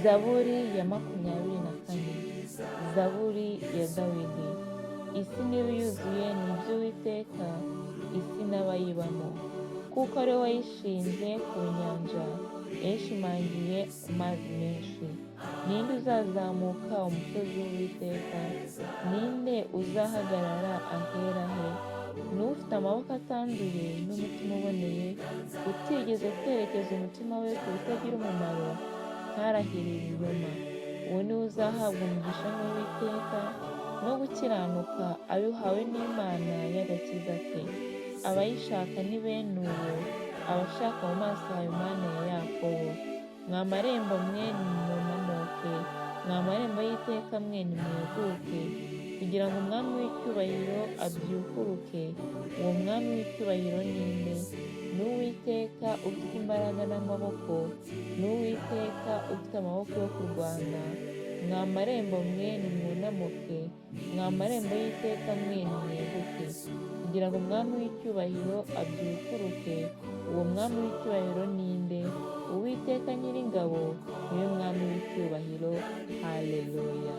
Zaburi ya 24. Zaburi ya Dawidi. Isi niba yuzuye ni iby'Uwiteka, isi n'abayibamo, kuko ari we wayishinze ku nyanja, yayishimangiye ku mazi menshi. Ninde uzazamuka umusozi w'Uwiteka? Ninde uzahagarara ahera he? N'ufite amaboko atanduye n'umutima uboneye, utigeze kwerekeza umutima we ku bitagira umumaro, ntarahire ibinyoma. Uwo ni we uzahabwa umugisha n'Uwiteka, no gukiranuka abihawe n'Imana y'agakiza ke. Abayishaka ni bene uwo, abashaka mu maso hawe Mana ya Yakobo. Mwa marembo mwe nimwunamuke, mwa marembo y'iteka mwe nimweguke, kugira ngo umwami w'icyubahiro abyukuruke. Uwo mwami w'icyubahiro ni nde? Ni Uwiteka ufite imbaraga n'amaboko, ni Uwiteka ufite amaboko yo kurwana. Mwa marembo mwe nimwunamuke, mwa marembo y'iteka mwe nimweguke, kugira ngo umwami w'icyubahiro abyukuruke. Uwo mwami w'icyubahiro ni nde? Uwiteka Nyiringabo niwe mwami w'icyubahiro. Haleluya.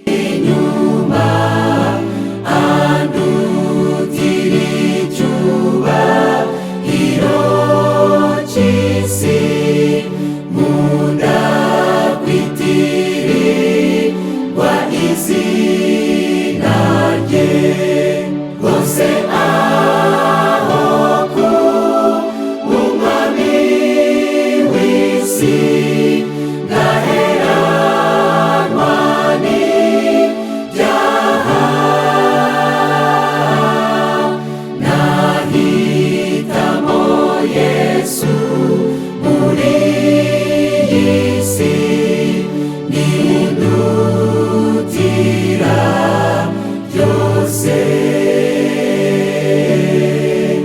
Inyuma andutira icyubahiro cy'isi, mudakwitirwa izina rye. Bose aho ku umwami w'isi, ngaheranwa n'ibyaha. Nahitamo Yesu muri